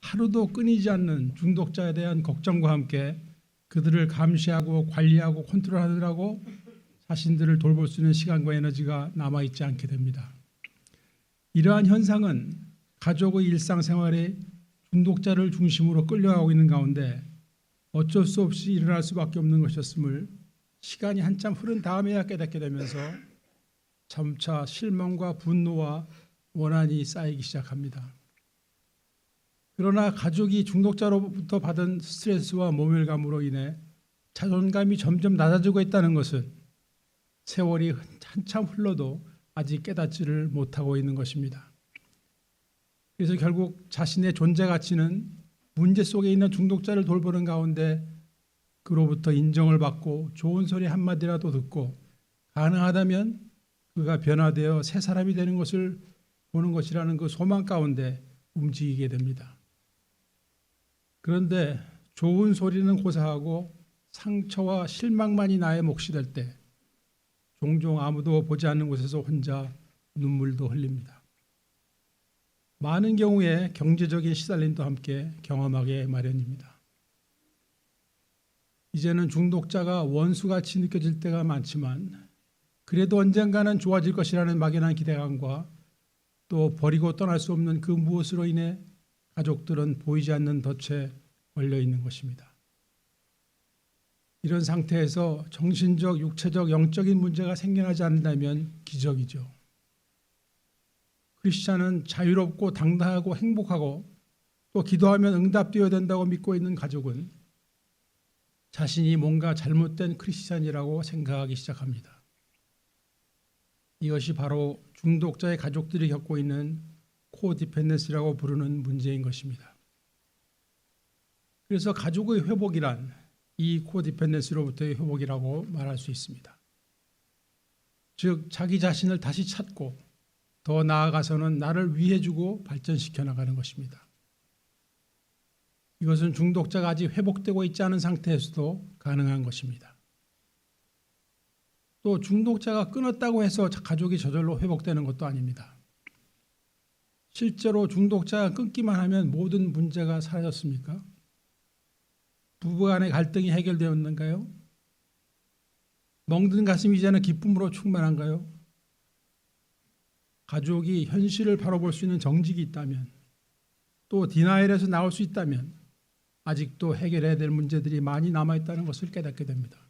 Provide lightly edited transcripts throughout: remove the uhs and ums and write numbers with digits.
하루도 끊이지 않는 중독자에 대한 걱정과 함께 그들을 감시하고 관리하고 컨트롤하느라고 자신들을 돌볼 수 있는 시간과 에너지가 남아있지 않게 됩니다. 이러한 현상은 가족의 일상생활에 중독자를 중심으로 끌려가고 있는 가운데 어쩔 수 없이 일어날 수밖에 없는 것이었음을 시간이 한참 흐른 다음에야 깨닫게 되면서 점차 실망과 분노와 원한이 쌓이기 시작합니다. 그러나 가족이 중독자로부터 받은 스트레스와 모멸감으로 인해 자존감이 점점 낮아지고 있다는 것은 세월이 한참 흘러도 아직 깨닫지를 못하고 있는 것입니다. 그래서 결국 자신의 존재 가치는 문제 속에 있는 중독자를 돌보는 가운데 그로부터 인정을 받고 좋은 소리 한마디라도 듣고 가능하다면 그가 변화되어 새 사람이 되는 것을 보는 것이라는 그 소망 가운데 움직이게 됩니다. 그런데 좋은 소리는 고사하고 상처와 실망만이 나의 몫이 될 때 종종 아무도 보지 않는 곳에서 혼자 눈물도 흘립니다. 많은 경우에 경제적인 시달림도 함께 경험하게 마련입니다. 이제는 중독자가 원수같이 느껴질 때가 많지만 그래도 언젠가는 좋아질 것이라는 막연한 기대감과 또 버리고 떠날 수 없는 그 무엇으로 인해 가족들은 보이지 않는 덫에 걸려 있는 것입니다. 이런 상태에서 정신적, 육체적, 영적인 문제가 생겨나지 않는다면 기적이죠. 크리스찬은 자유롭고 당당하고 행복하고 또 기도하면 응답되어야 된다고 믿고 있는 가족은 자신이 뭔가 잘못된 크리스찬이라고 생각하기 시작합니다. 이것이 바로 중독자의 가족들이 겪고 있는 코디펜던스라고 부르는 문제인 것입니다. 그래서 가족의 회복이란 이 코디펜던스로부터의 회복이라고 말할 수 있습니다. 즉 자기 자신을 다시 찾고 더 나아가서는 나를 위해주고 발전시켜 나가는 것입니다. 이것은 중독자가 아직 회복되고 있지 않은 상태에서도 가능한 것입니다. 또 중독자가 끊었다고 해서 가족이 저절로 회복되는 것도 아닙니다. 실제로 중독자가 끊기만 하면 모든 문제가 사라졌습니까? 부부간의 갈등이 해결되었는가요? 멍든 가슴이 이제는 기쁨으로 충만한가요? 가족이 현실을 바로 볼 수 있는 정직이 있다면 또 디나일에서 나올 수 있다면 아직도 해결해야 될 문제들이 많이 남아있다는 것을 깨닫게 됩니다.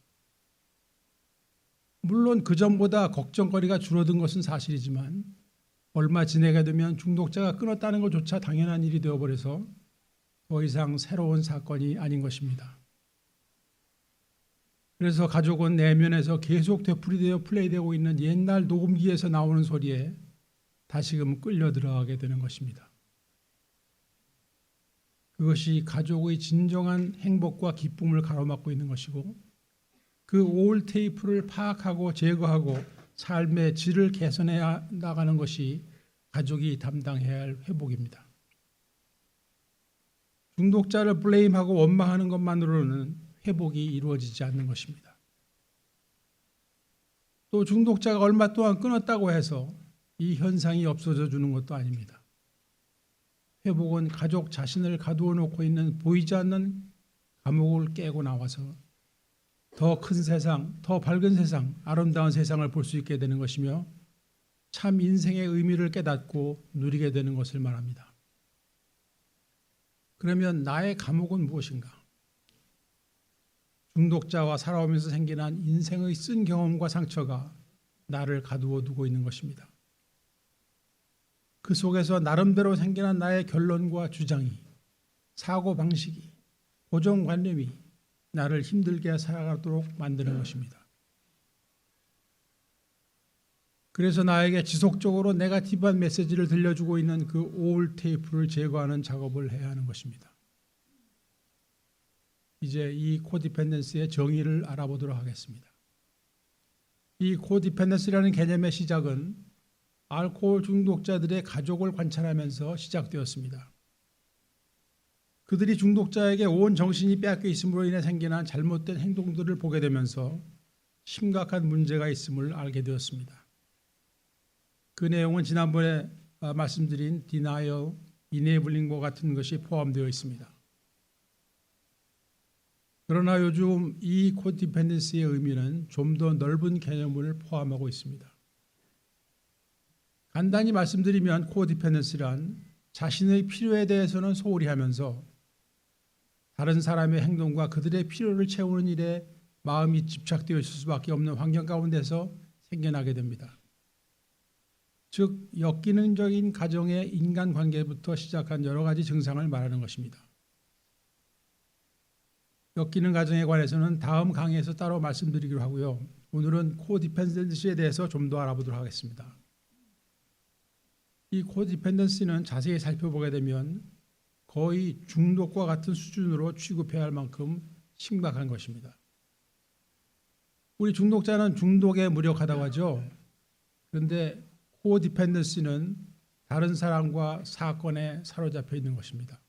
물론 그전보다 걱정거리가 줄어든 것은 사실이지만 얼마 지나게 되면 중독자가 끊었다는 것조차 당연한 일이 되어버려서 더 이상 새로운 사건이 아닌 것입니다. 그래서 가족은 내면에서 계속 되풀이되어 플레이되고 있는 옛날 녹음기에서 나오는 소리에 다시금 끌려 들어가게 되는 것입니다. 그것이 가족의 진정한 행복과 기쁨을 가로막고 있는 것이고 그 오ld 테이프를 파악하고 제거하고 삶의 질을 개선해 나가는 것이 가족이 담당해야 할 회복입니다. 중독자를 블레임하고 원망하는 것만으로는 회복이 이루어지지 않는 것입니다. 또 중독자가 얼마 동안 끊었다고 해서 이 현상이 없어져 주는 것도 아닙니다. 회복은 가족 자신을 가두어 놓고 있는 보이지 않는 감옥을 깨고 나와서 더 큰 세상, 더 밝은 세상, 아름다운 세상을 볼 수 있게 되는 것이며 참 인생의 의미를 깨닫고 누리게 되는 것을 말합니다. 그러면 나의 감옥은 무엇인가? 중독자와 살아오면서 생겨난 인생의 쓴 경험과 상처가 나를 가두어 두고 있는 것입니다. 그 속에서 나름대로 생겨난 나의 결론과 주장이, 사고방식이, 고정관념이 나를 힘들게 살아가도록 만드는 것입니다. 그래서 나에게 지속적으로 네거티브한 메시지를 들려주고 있는 그 오ld 테이프를 제거하는 작업을 해야 하는 것입니다. 이제 이 코디펜던스의 정의를 알아보도록 하겠습니다. 이 코디펜던스라는 개념의 시작은 알코올 중독자들의 가족을 관찰하면서 시작되었습니다. 그들이 중독자에게 온 정신이 빼앗겨 있음으로 인해 생겨난 잘못된 행동들을 보게 되면서 심각한 문제가 있음을 알게 되었습니다. 그 내용은 지난번에 말씀드린 denial, 이네블링과 같은 것이 포함되어 있습니다. 그러나 요즘 이 코디펜던시의 의미는 좀 더 넓은 개념을 포함하고 있습니다. 간단히 말씀드리면 코디펜던시란 자신의 필요에 대해서는 소홀히 하면서 다른 사람의 행동과 그들의 필요를 채우는 일에 마음이 집착되어 있을 수밖에 없는 환경 가운데서 생겨나게 됩니다. 즉 역기능적인 가정의 인간관계부터 시작한 여러 가지 증상을 말하는 것입니다. 역기능 가정에 관해서는 다음 강의에서 따로 말씀드리기로 하고요. 오늘은 코디펜던시에 대해서 좀 더 알아보도록 하겠습니다. 이 코디펜던시는 자세히 살펴보게 되면 거의 중독과 같은 수준으로 취급해야 할 만큼 심각한 것입니다. 우리 중독자는 중독에 무력하다고 하죠. 그런데 코디펜던시는 다른 사람과 사건에 사로잡혀 있는 것입니다.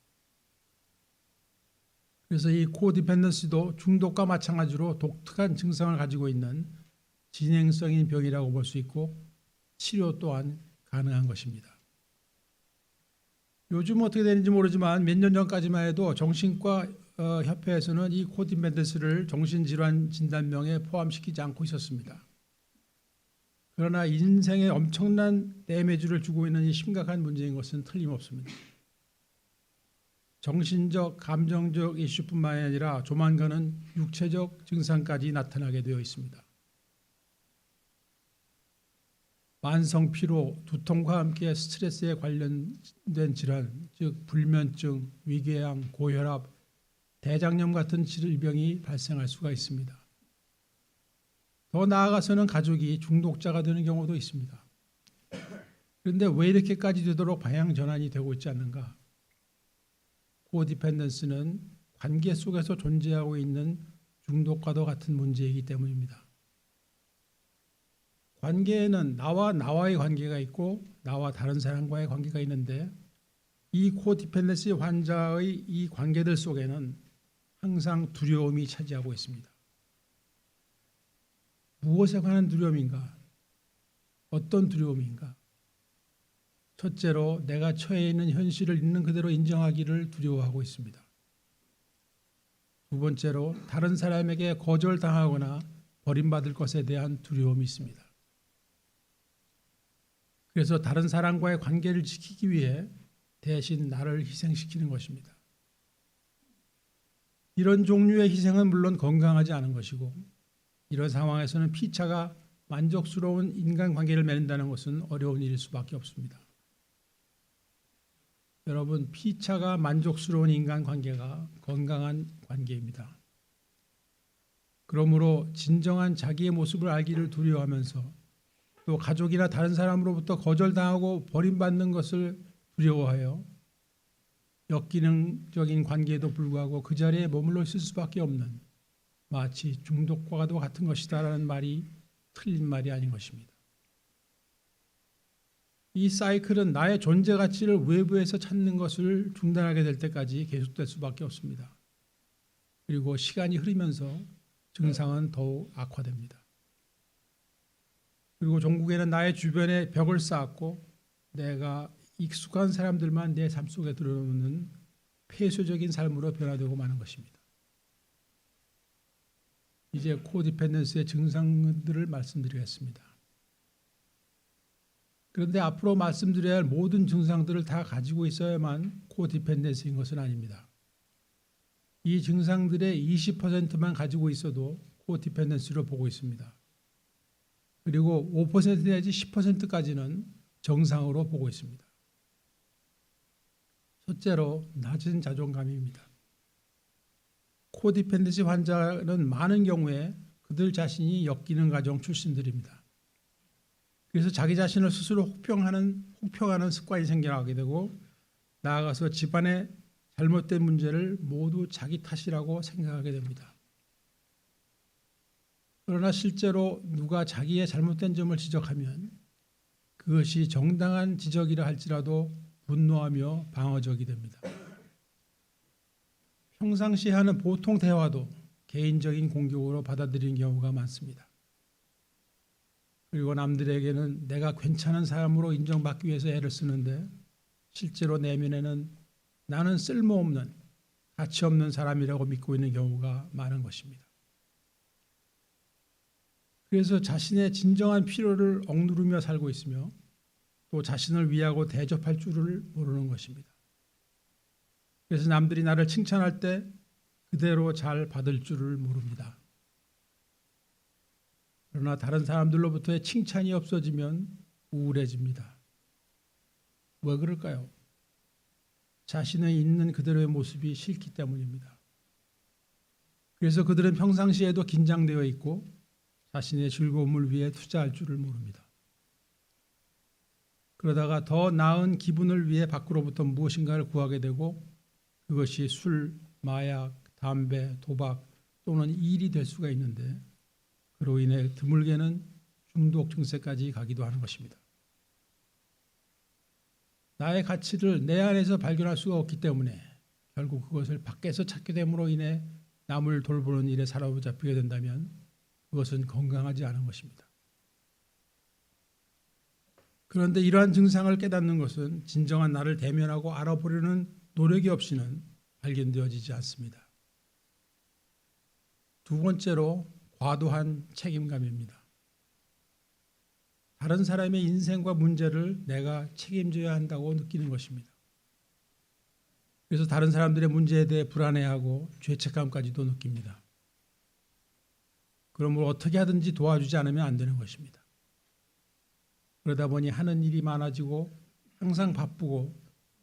그래서 이 코디펜던시도 중독과 마찬가지로 독특한 증상을 가지고 있는 진행성인 병이라고 볼 수 있고 치료 또한 가능한 것입니다. 요즘 어떻게 되는지 모르지만 몇 년 전까지만 해도 정신과 협회에서는 이 코디펜던시를 정신질환 진단명에 포함시키지 않고 있었습니다. 그러나 인생에 엄청난 데미지를 주고 있는 이 심각한 문제인 것은 틀림없습니다. 정신적, 감정적 이슈뿐만 아니라 조만간은 육체적 증상까지 나타나게 되어 있습니다. 만성 피로, 두통과 함께 스트레스에 관련된 질환, 즉 불면증, 위궤양, 고혈압, 대장염 같은 질병이 발생할 수가 있습니다. 더 나아가서는 가족이 중독자가 되는 경우도 있습니다. 그런데 왜 이렇게까지 되도록 방향 전환이 되고 있지 않는가? 코디펜던스는 관계 속에서 존재하고 있는 중독과도 같은 문제이기 때문입니다. 관계에는 나와의 관계가 있고 나와 다른 사람과의 관계가 있는데 이 코디펜던시 환자의 이 관계들 속에는 항상 두려움이 차지하고 있습니다. 무엇에 관한 두려움인가? 어떤 두려움인가? 첫째로 내가 처해 있는 현실을 있는 그대로 인정하기를 두려워하고 있습니다. 두 번째로 다른 사람에게 거절당하거나 버림받을 것에 대한 두려움이 있습니다. 그래서 다른 사람과의 관계를 지키기 위해 대신 나를 희생시키는 것입니다. 이런 종류의 희생은 물론 건강하지 않은 것이고 이런 상황에서는 피차가 만족스러운 인간관계를 맺는다는 것은 어려운 일일 수밖에 없습니다. 여러분, 피차가 만족스러운 인간관계가 건강한 관계입니다. 그러므로 진정한 자기의 모습을 알기를 두려워하면서 또 가족이나 다른 사람으로부터 거절당하고 버림받는 것을 두려워하여 역기능적인 관계에도 불구하고 그 자리에 머물러 있을 수밖에 없는 마치 중독과도 같은 것이다라는 말이 틀린 말이 아닌 것입니다. 이 사이클은 나의 존재 가치를 외부에서 찾는 것을 중단하게 될 때까지 계속될 수밖에 없습니다. 그리고 시간이 흐르면서 증상은 더욱 악화됩니다. 그리고 종국에는 나의 주변에 벽을 쌓았고 내가 익숙한 사람들만 내 삶 속에 들어오는 폐쇄적인 삶으로 변화되고 마는 것입니다. 이제 코디펜던스의 증상들을 말씀드리겠습니다. 그런데 앞으로 말씀드려야 할 모든 증상들을 다 가지고 있어야만 코디펜던스인 것은 아닙니다. 이 증상들의 20%만 가지고 있어도 코디펜던스로 보고 있습니다. 그리고 5% 내지 10%까지는 정상으로 보고 있습니다. 첫째로 낮은 자존감입니다. 코디펜던시 환자는 많은 경우에 그들 자신이 역기능 가정 출신들입니다. 그래서 자기 자신을 스스로 혹평하는 습관이 생겨나게 되고 나아가서 집안의 잘못된 문제를 모두 자기 탓이라고 생각하게 됩니다. 그러나 실제로 누가 자기의 잘못된 점을 지적하면 그것이 정당한 지적이라 할지라도 분노하며 방어적이 됩니다. 평상시 하는 보통 대화도 개인적인 공격으로 받아들이는 경우가 많습니다. 그리고 남들에게는 내가 괜찮은 사람으로 인정받기 위해서 애를 쓰는데 실제로 내면에는 나는 쓸모없는, 가치 없는 사람이라고 믿고 있는 경우가 많은 것입니다. 그래서 자신의 진정한 필요를 억누르며 살고 있으며 또 자신을 위하고 대접할 줄을 모르는 것입니다. 그래서 남들이 나를 칭찬할 때 그대로 잘 받을 줄을 모릅니다. 그러나 다른 사람들로부터의 칭찬이 없어지면 우울해집니다. 왜 그럴까요? 자신의 있는 그대로의 모습이 싫기 때문입니다. 그래서 그들은 평상시에도 긴장되어 있고 자신의 즐거움을 위해 투자할 줄을 모릅니다. 그러다가 더 나은 기분을 위해 밖으로부터 무엇인가를 구하게 되고 그것이 술, 마약, 담배, 도박 또는 일이 될 수가 있는데 그로 인해 드물게는 중독 증세까지 가기도 하는 것입니다. 나의 가치를 내 안에서 발견할 수가 없기 때문에 결국 그것을 밖에서 찾게 됨으로 인해 남을 돌보는 일에 사로잡히게 된다면 그것은 건강하지 않은 것입니다. 그런데 이러한 증상을 깨닫는 것은 진정한 나를 대면하고 알아보려는 노력이 없이는 발견되어지지 않습니다. 두 번째로 과도한 책임감입니다. 다른 사람의 인생과 문제를 내가 책임져야 한다고 느끼는 것입니다. 그래서 다른 사람들의 문제에 대해 불안해하고 죄책감까지도 느낍니다. 그러므로 어떻게 하든지 도와주지 않으면 안 되는 것입니다. 그러다 보니 하는 일이 많아지고 항상 바쁘고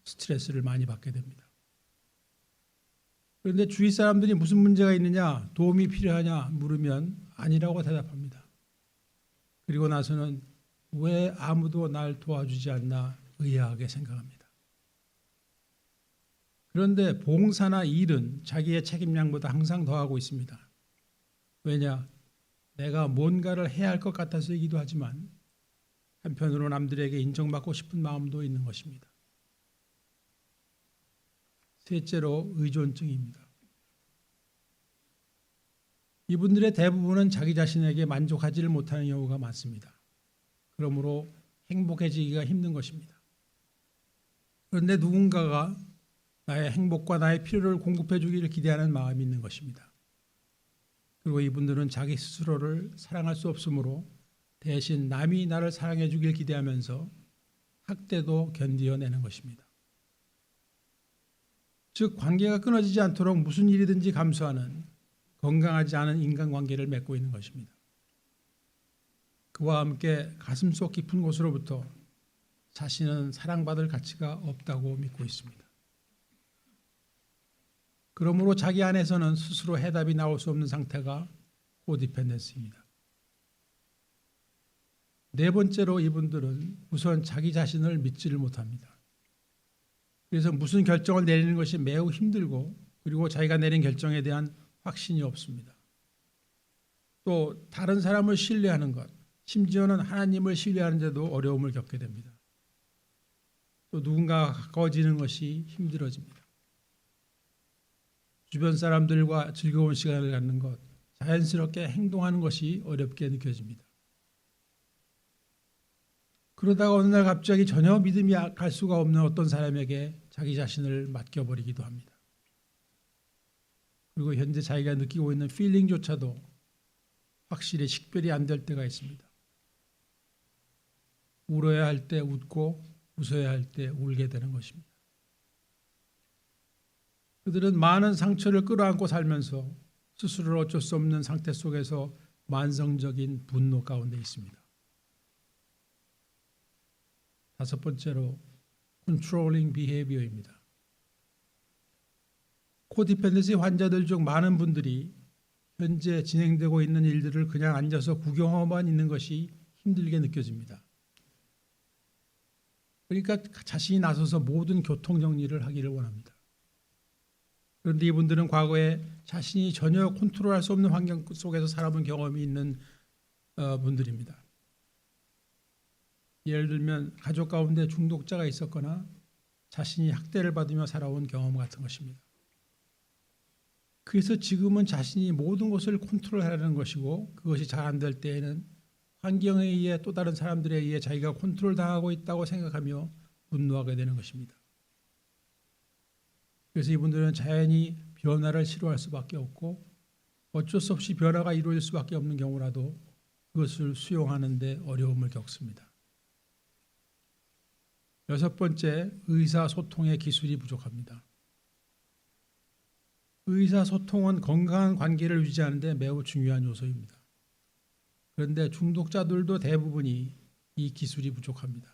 스트레스를 많이 받게 됩니다. 그런데 주위 사람들이 무슨 문제가 있느냐, 도움이 필요하냐 물으면 아니라고 대답합니다. 그리고 나서는 왜 아무도 날 도와주지 않나 의아하게 생각합니다. 그런데 봉사나 일은 자기의 책임량보다 항상 더하고 있습니다. 왜냐? 내가 뭔가를 해야 할 것 같아서이기도 하지만 한편으로 남들에게 인정받고 싶은 마음도 있는 것입니다. 셋째로 의존증입니다. 이분들의 대부분은 자기 자신에게 만족하지를 못하는 경우가 많습니다. 그러므로 행복해지기가 힘든 것입니다. 그런데 누군가가 나의 행복과 나의 필요를 공급해 주기를 기대하는 마음이 있는 것입니다. 그리고 이분들은 자기 스스로를 사랑할 수 없으므로 대신 남이 나를 사랑해 주길 기대하면서 학대도 견디어내는 것입니다. 즉 관계가 끊어지지 않도록 무슨 일이든지 감수하는 건강하지 않은 인간관계를 맺고 있는 것입니다. 그와 함께 가슴속 깊은 곳으로부터 자신은 사랑받을 가치가 없다고 믿고 있습니다. 그러므로 자기 안에서는 스스로 해답이 나올 수 없는 상태가 코디펜던스입니다. 네 번째로 이분들은 우선 자기 자신을 믿지를 못합니다. 그래서 무슨 결정을 내리는 것이 매우 힘들고 그리고 자기가 내린 결정에 대한 확신이 없습니다. 또 다른 사람을 신뢰하는 것, 심지어는 하나님을 신뢰하는데도 어려움을 겪게 됩니다. 또 누군가가 가까워지는 것이 힘들어집니다. 주변 사람들과 즐거운 시간을 갖는 것, 자연스럽게 행동하는 것이 어렵게 느껴집니다. 그러다가 어느 날 갑자기 전혀 믿음이 갈 수가 없는 어떤 사람에게 자기 자신을 맡겨버리기도 합니다. 그리고 현재 자기가 느끼고 있는 필링조차도 확실히 식별이 안 될 때가 있습니다. 울어야 할 때 웃고 웃어야 할 때 울게 되는 것입니다. 그들은 많은 상처를 끌어안고 살면서 스스로를 어쩔 수 없는 상태 속에서 만성적인 분노 가운데 있습니다. 다섯 번째로 controlling behavior입니다. 코디펜던시 환자들 중 많은 분들이 현재 진행되고 있는 일들을 그냥 앉아서 구경하고만 있는 것이 힘들게 느껴집니다. 그러니까 자신이 나서서 모든 교통 정리를 하기를 원합니다. 그런데 이분들은 과거에 자신이 전혀 컨트롤할 수 없는 환경 속에서 살아본 경험이 있는 분들입니다. 예를 들면 가족 가운데 중독자가 있었거나 자신이 학대를 받으며 살아온 경험 같은 것입니다. 그래서 지금은 자신이 모든 것을 컨트롤하려는 것이고 그것이 잘 안 될 때에는 환경에 의해 또 다른 사람들에 의해 자기가 컨트롤 당하고 있다고 생각하며 분노하게 되는 것입니다. 그래서 이분들은 자연히 변화를 싫어할 수밖에 없고 어쩔 수 없이 변화가 이루어질 수밖에 없는 경우라도 그것을 수용하는 데 어려움을 겪습니다. 여섯 번째, 의사소통의 기술이 부족합니다. 의사소통은 건강한 관계를 유지하는 데 매우 중요한 요소입니다. 그런데 중독자들도 대부분이 이 기술이 부족합니다.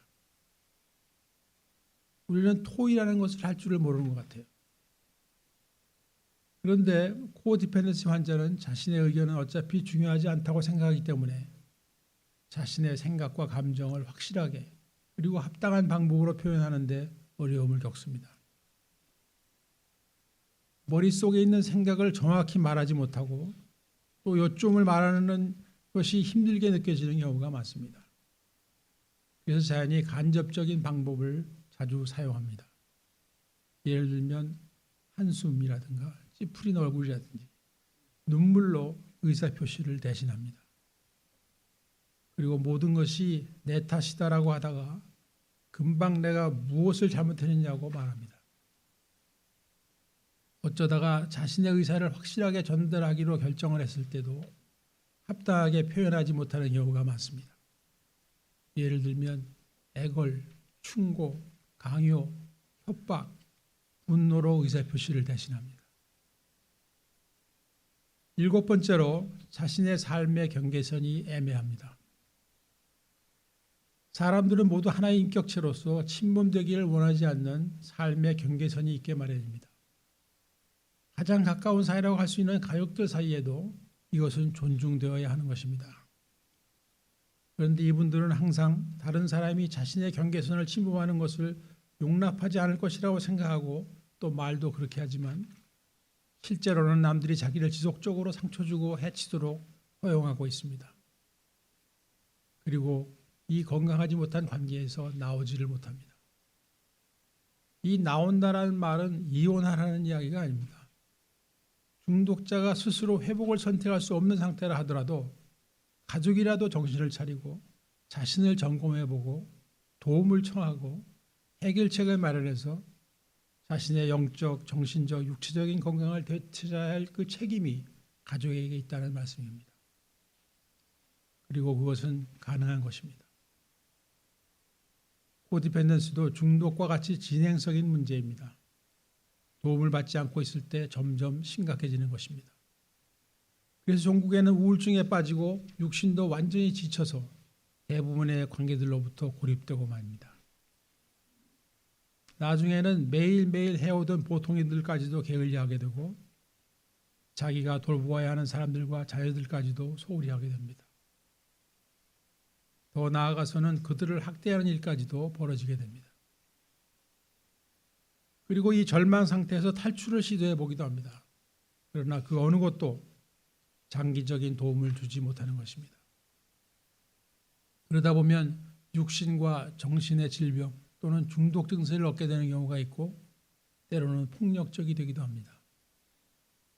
우리는 토의라는 것을 할 줄을 모르는 것 같아요. 그런데 코디펜던시 환자는 자신의 의견은 어차피 중요하지 않다고 생각하기 때문에 자신의 생각과 감정을 확실하게 그리고 합당한 방법으로 표현하는 데 어려움을 겪습니다. 머릿속에 있는 생각을 정확히 말하지 못하고 또 요점을 말하는 것이 힘들게 느껴지는 경우가 많습니다. 그래서 자연히 간접적인 방법을 자주 사용합니다. 예를 들면 한숨이라든가 찌푸린 얼굴이라든지 눈물로 의사표시를 대신합니다. 그리고 모든 것이 내 탓이다라고 하다가 금방 내가 무엇을 잘못했느냐고 말합니다. 어쩌다가 자신의 의사를 확실하게 전달하기로 결정을 했을 때도 합당하게 표현하지 못하는 경우가 많습니다. 예를 들면 애걸, 충고, 강요, 협박, 분노로 의사표시를 대신합니다. 일곱 번째로 자신의 삶의 경계선이 애매합니다. 사람들은 모두 하나의 인격체로서 침범되기를 원하지 않는 삶의 경계선이 있게 마련입니다. 가장 가까운 사이라고 할 수 있는 가족들 사이에도 이것은 존중되어야 하는 것입니다. 그런데 이분들은 항상 다른 사람이 자신의 경계선을 침범하는 것을 용납하지 않을 것이라고 생각하고 또 말도 그렇게 하지만 실제로는 남들이 자기를 지속적으로 상처 주고 해치도록 허용하고 있습니다. 그리고 이 건강하지 못한 관계에서 나오지를 못합니다. 이 나온다라는 말은 이혼하라는 이야기가 아닙니다. 중독자가 스스로 회복을 선택할 수 없는 상태라 하더라도 가족이라도 정신을 차리고 자신을 점검해보고 도움을 청하고 해결책을 마련해서 자신의 영적, 정신적, 육체적인 건강을 되찾아야 할 그 책임이 가족에게 있다는 말씀입니다. 그리고 그것은 가능한 것입니다. 코디펜던스도 중독과 같이 진행적인 문제입니다. 도움을 받지 않고 있을 때 점점 심각해지는 것입니다. 그래서 종국에는 우울증에 빠지고 육신도 완전히 지쳐서 대부분의 관계들로부터 고립되고 말입니다. 나중에는 매일매일 해오던 보통 일들까지도 게을리하게 되고 자기가 돌보아야 하는 사람들과 자녀들까지도 소홀히 하게 됩니다. 더 나아가서는 그들을 학대하는 일까지도 벌어지게 됩니다. 그리고 이 절망 상태에서 탈출을 시도해 보기도 합니다. 그러나 그 어느 것도 장기적인 도움을 주지 못하는 것입니다. 그러다 보면 육신과 정신의 질병 또는 중독 증세를 얻게 되는 경우가 있고 때로는 폭력적이 되기도 합니다.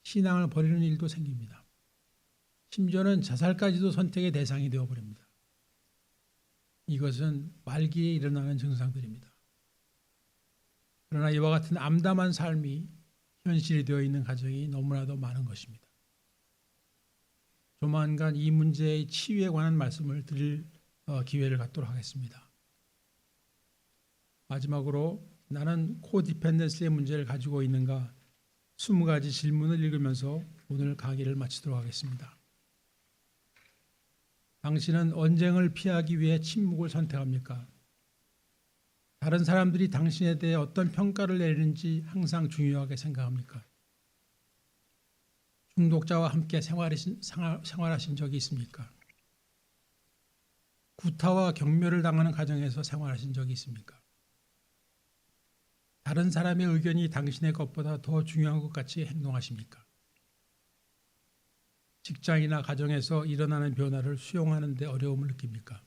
신앙을 버리는 일도 생깁니다. 심지어는 자살까지도 선택의 대상이 되어버립니다. 이것은 말기에 일어나는 증상들입니다. 그러나 이와 같은 암담한 삶이 현실이 되어 있는 가정이 너무나도 많은 것입니다. 조만간 이 문제의 치유에 관한 말씀을 드릴 기회를 갖도록 하겠습니다. 마지막으로 나는 코디펜던스의 문제를 가지고 있는가 20가지 질문을 읽으면서 오늘 강의를 마치도록 하겠습니다. 당신은 언쟁을 피하기 위해 침묵을 선택합니까? 다른 사람들이 당신에 대해 어떤 평가를 내리는지 항상 중요하게 생각합니까? 중독자와 함께 생활하신 적이 있습니까? 구타와 경멸을 당하는 가정에서 생활하신 적이 있습니까? 다른 사람의 의견이 당신의 것보다 더 중요한 것 같이 행동하십니까? 직장이나 가정에서 일어나는 변화를 수용하는 데 어려움을 느낍니까?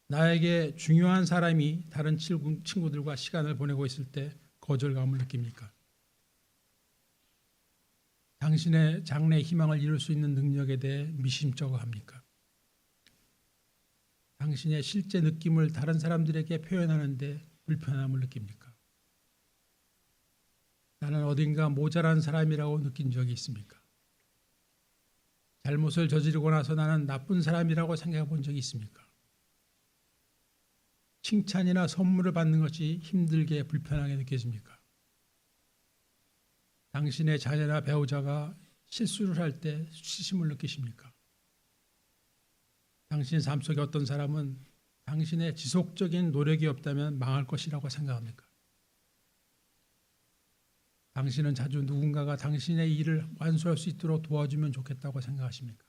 나에게 중요한 사람이 다른 친구들과 시간을 보내고 있을 때 거절감을 느낍니까? 당신의 장래 희망을 이룰 수 있는 능력에 대해 미심쩍어합니까? 당신의 실제 느낌을 다른 사람들에게 표현하는 데 불편함을 느낍니까? 나는 어딘가 모자란 사람이라고 느낀 적이 있습니까? 잘못을 저지르고 나서 나는 나쁜 사람이라고 생각해 본 적이 있습니까? 칭찬이나 선물을 받는 것이 힘들게 불편하게 느껴집니까? 당신의 자녀나 배우자가 실수를 할 때 수치심을 느끼십니까? 당신 삶 속에 어떤 사람은 당신의 지속적인 노력이 없다면 망할 것이라고 생각합니까? 당신은 자주 누군가가 당신의 일을 완수할 수 있도록 도와주면 좋겠다고 생각하십니까?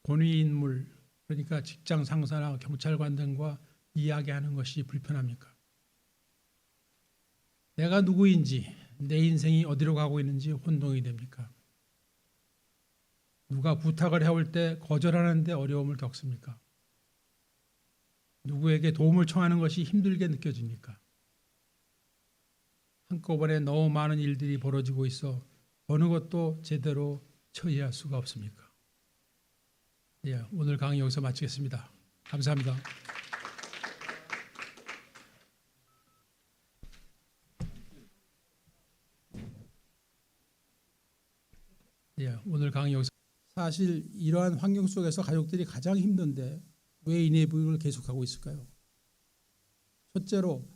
권위 인물, 그러니까 직장 상사나 경찰관 등과 이야기하는 것이 불편합니까? 내가 누구인지, 내 인생이 어디로 가고 있는지 혼동이 됩니까? 누가 부탁을 해올 때 거절하는데 어려움을 겪습니까? 누구에게 도움을 청하는 것이 힘들게 느껴집니까? 한꺼번에 너무 많은 일들이 벌어지고 있어 어느 것도 제대로 처리할 수가 없습니까? 예, 오늘 강의 여기서 마치겠습니다. 감사합니다. 예, 오늘 강의 여기서 사실 이러한 환경 속에서 가족들이 가장 힘든데 왜 이네이블링을 계속하고 있을까요? 첫째로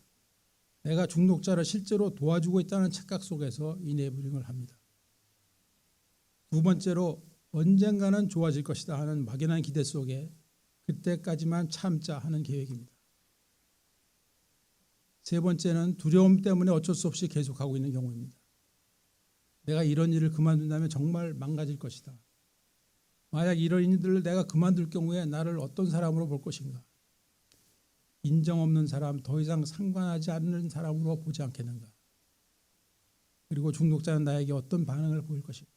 내가 중독자를 실제로 도와주고 있다는 착각 속에서 이네이블링을 합니다. 두 번째로 언젠가는 좋아질 것이다 하는 막연한 기대 속에 그때까지만 참자 하는 계획입니다. 세 번째는 두려움 때문에 어쩔 수 없이 계속하고 있는 경우입니다. 내가 이런 일을 그만둔다면 정말 망가질 것이다. 만약 이런 일들을 내가 그만둘 경우에 나를 어떤 사람으로 볼 것인가? 인정 없는 사람, 더 이상 상관하지 않는 사람으로 보지 않겠는가? 그리고 중독자는 나에게 어떤 반응을 보일 것인가?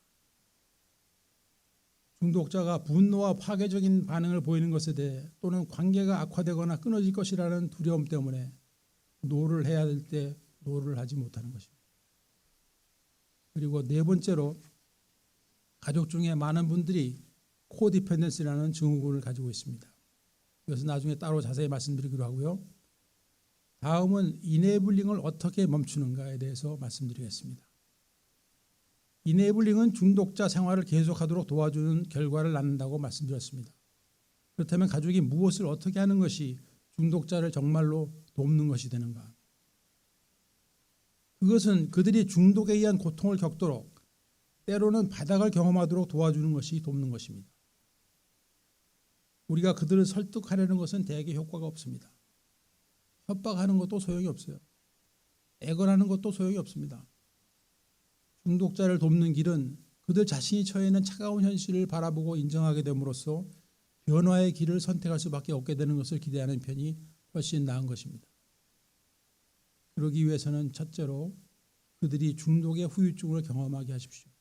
중독자가 분노와 파괴적인 반응을 보이는 것에 대해 또는 관계가 악화되거나 끊어질 것이라는 두려움 때문에 노를 해야 될 때 노를 하지 못하는 것입니다. 그리고 네 번째로 가족 중에 많은 분들이 코디펜던스라는 증후군을 가지고 있습니다. 이것은 나중에 따로 자세히 말씀드리기로 하고요. 다음은 이네이블링을 어떻게 멈추는가에 대해서 말씀드리겠습니다. 이네이블링은 중독자 생활을 계속하도록 도와주는 결과를 낳는다고 말씀드렸습니다. 그렇다면 가족이 무엇을 어떻게 하는 것이 중독자를 정말로 돕는 것이 되는가? 그것은 그들이 중독에 의한 고통을 겪도록 때로는 바닥을 경험하도록 도와주는 것이 돕는 것입니다. 우리가 그들을 설득하려는 것은 대개 효과가 없습니다. 협박하는 것도 소용이 없어요. 애걸하는 것도 소용이 없습니다. 중독자를 돕는 길은 그들 자신이 처해 있는 차가운 현실을 바라보고 인정하게 됨으로써 변화의 길을 선택할 수밖에 없게 되는 것을 기대하는 편이 훨씬 나은 것입니다. 그러기 위해서는 첫째로 그들이 중독의 후유증을 경험하게 하십시오.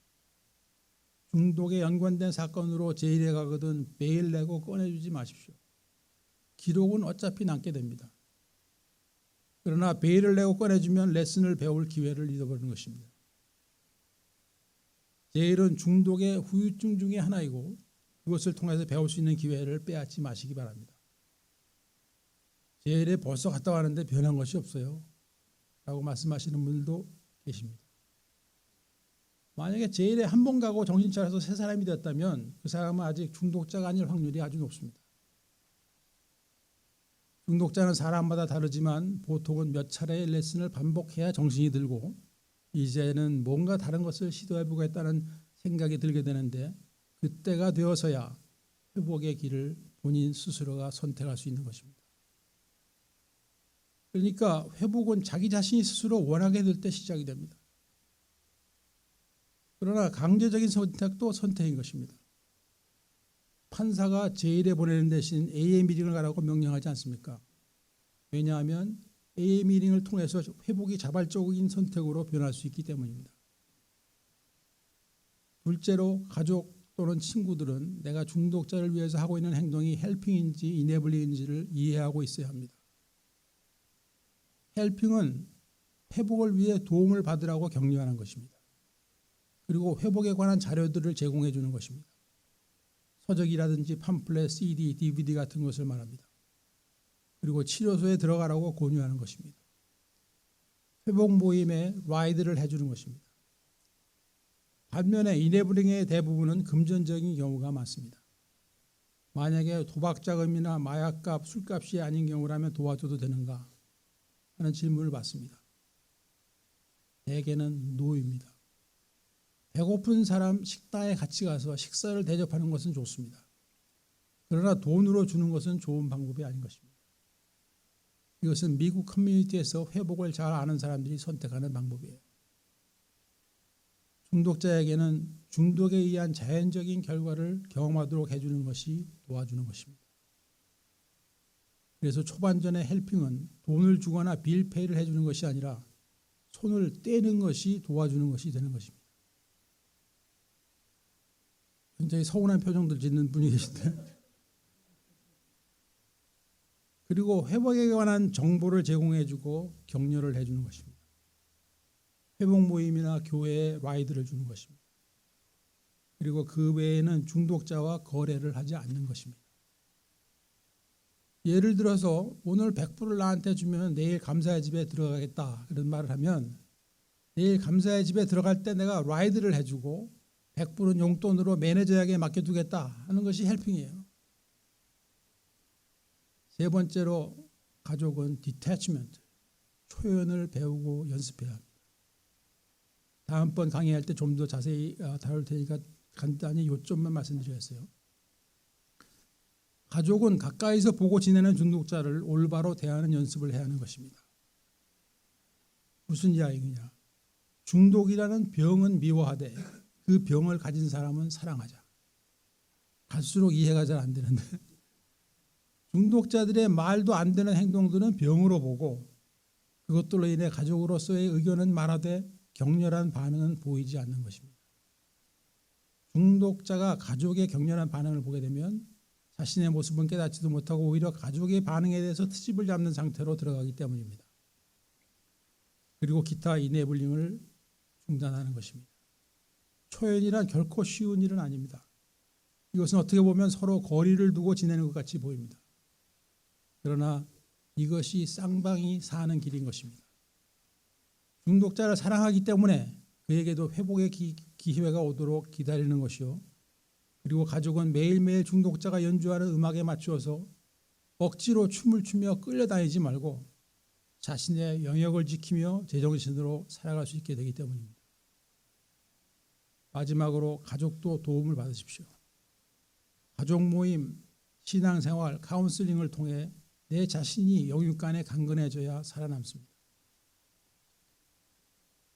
중독에 연관된 사건으로 제일에 가거든 매일 내고 꺼내주지 마십시오. 기록은 어차피 남게 됩니다. 그러나 베일을 내고 꺼내주면 레슨을 배울 기회를 잃어버리는 것입니다. 제일은 중독의 후유증 중에 하나이고 그것을 통해서 배울 수 있는 기회를 빼앗지 마시기 바랍니다. 제일에 벌써 갔다 왔는데 변한 것이 없어요 라고 말씀하시는 분들도 계십니다. 만약에 제일에 한 번 가고 정신 차려서 새 사람이 됐다면 그 사람은 아직 중독자가 아닐 확률이 아주 높습니다. 중독자는 사람마다 다르지만 보통은 몇 차례의 레슨을 반복해야 정신이 들고 이제는 뭔가 다른 것을 시도해보겠다는 생각이 들게 되는데 그때가 되어서야 회복의 길을 본인 스스로가 선택할 수 있는 것입니다. 그러니까 회복은 자기 자신이 스스로 원하게 될 때 시작이 됩니다. 그러나 강제적인 선택도 선택인 것입니다. 판사가 제일에 보내는 대신 AA 미팅을 가라고 명령하지 않습니까? 왜냐하면 AA 미팅을 통해서 회복이 자발적인 선택으로 변할 수 있기 때문입니다. 둘째로 가족 또는 친구들은 내가 중독자를 위해서 하고 있는 행동이 헬핑인지 이네블링인지를 이해하고 있어야 합니다. 헬핑은 회복을 위해 도움을 받으라고 격려하는 것입니다. 그리고 회복에 관한 자료들을 제공해 주는 것입니다. 서적이라든지 팜플렛, CD, DVD 같은 것을 말합니다. 그리고 치료소에 들어가라고 권유하는 것입니다. 회복 모임에 라이드를 해주는 것입니다. 반면에 이네블링의 대부분은 금전적인 경우가 많습니다. 만약에 도박 자금이나 마약값, 술값이 아닌 경우라면 도와줘도 되는가 하는 질문을 받습니다. 대개는 노입니다. 배고픈 사람 식당에 같이 가서 식사를 대접하는 것은 좋습니다. 그러나 돈으로 주는 것은 좋은 방법이 아닌 것입니다. 이것은 미국 커뮤니티에서 회복을 잘 아는 사람들이 선택하는 방법이에요. 중독자에게는 중독에 의한 자연적인 결과를 경험하도록 해주는 것이 도와주는 것입니다. 그래서 초반전의 헬핑은 돈을 주거나 빌페이를 해주는 것이 아니라 손을 떼는 것이 도와주는 것이 되는 것입니다. 굉장히 서운한 표정들 짓는 분이 계신데, 그리고 회복에 관한 정보를 제공해주고 격려를 해주는 것입니다. 회복 모임이나 교회에 라이드를 주는 것입니다. 그리고 그 외에는 중독자와 거래를 하지 않는 것입니다. 예를 들어서 오늘 100불을 나한테 주면 내일 감사의 집에 들어가겠다 그런 말을 하면, 내일 감사의 집에 들어갈 때 내가 라이드를 해주고 100불은 용돈으로 매니저에게 맡겨두겠다 하는 것이 헬핑이에요. 세 번째로 가족은 디태치먼트, 초연을 배우고 연습해야 합니다. 다음번 강의할 때 좀 더 자세히 다룰 테니까 간단히 요점만 말씀드리겠어요. 가족은 가까이서 보고 지내는 중독자를 올바로 대하는 연습을 해야 하는 것입니다. 무슨 이야기냐? 중독이라는 병은 미워하되 그 병을 가진 사람은 사랑하자. 갈수록 이해가 잘 안 되는데, 중독자들의 말도 안 되는 행동들은 병으로 보고 그것들로 인해 가족으로서의 의견은 말하되 격렬한 반응은 보이지 않는 것입니다. 중독자가 가족의 격렬한 반응을 보게 되면 자신의 모습은 깨닫지도 못하고 오히려 가족의 반응에 대해서 트집을 잡는 상태로 들어가기 때문입니다. 그리고 기타 이네블링을 중단하는 것입니다. 초연이란 결코 쉬운 일은 아닙니다. 이것은 어떻게 보면 서로 거리를 두고 지내는 것 같이 보입니다. 그러나 이것이 쌍방이 사는 길인 것입니다. 중독자를 사랑하기 때문에 그에게도 회복의 기회가 오도록 기다리는 것이요. 그리고 가족은 매일매일 중독자가 연주하는 음악에 맞추어서 억지로 춤을 추며 끌려다니지 말고 자신의 영역을 지키며 제정신으로 살아갈 수 있게 되기 때문입니다. 마지막으로 가족도 도움을 받으십시오. 가족 모임, 신앙생활, 카운슬링을 통해 내 자신이 영육간에 강건해져야 살아남습니다.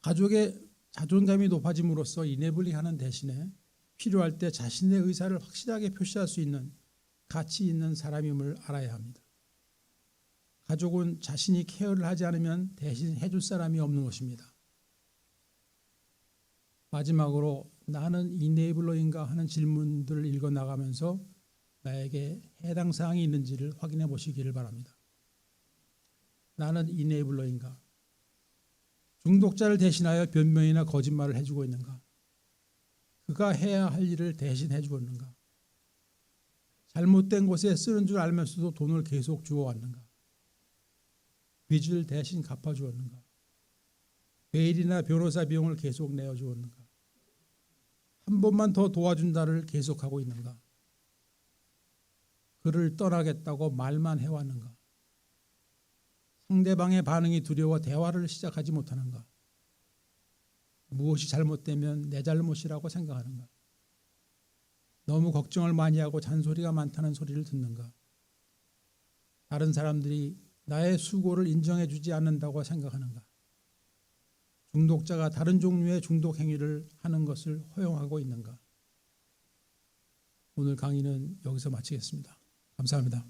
가족의 자존감이 높아짐으로써 이네블링하는 대신에 필요할 때 자신의 의사를 확실하게 표시할 수 있는 가치 있는 사람임을 알아야 합니다. 가족은 자신이 케어를 하지 않으면 대신 해줄 사람이 없는 것입니다. 마지막으로 나는 이네이블러인가 하는 질문들을 읽어나가면서 나에게 해당 사항이 있는지를 확인해 보시기를 바랍니다. 나는 이네이블러인가? 중독자를 대신하여 변명이나 거짓말을 해주고 있는가? 그가 해야 할 일을 대신 해주었는가? 잘못된 곳에 쓰는 줄 알면서도 돈을 계속 주어왔는가? 빚을 대신 갚아주었는가? 베일이나 변호사 비용을 계속 내어주었는가? 한 번만 더 도와준다를 계속하고 있는가? 그를 떠나겠다고 말만 해왔는가? 상대방의 반응이 두려워 대화를 시작하지 못하는가? 무엇이 잘못되면 내 잘못이라고 생각하는가? 너무 걱정을 많이 하고 잔소리가 많다는 소리를 듣는가? 다른 사람들이 나의 수고를 인정해 주지 않는다고 생각하는가? 중독자가 다른 종류의 중독 행위를 하는 것을 허용하고 있는가? 오늘 강의는 여기서 마치겠습니다. 감사합니다.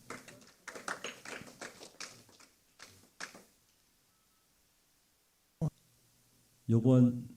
이번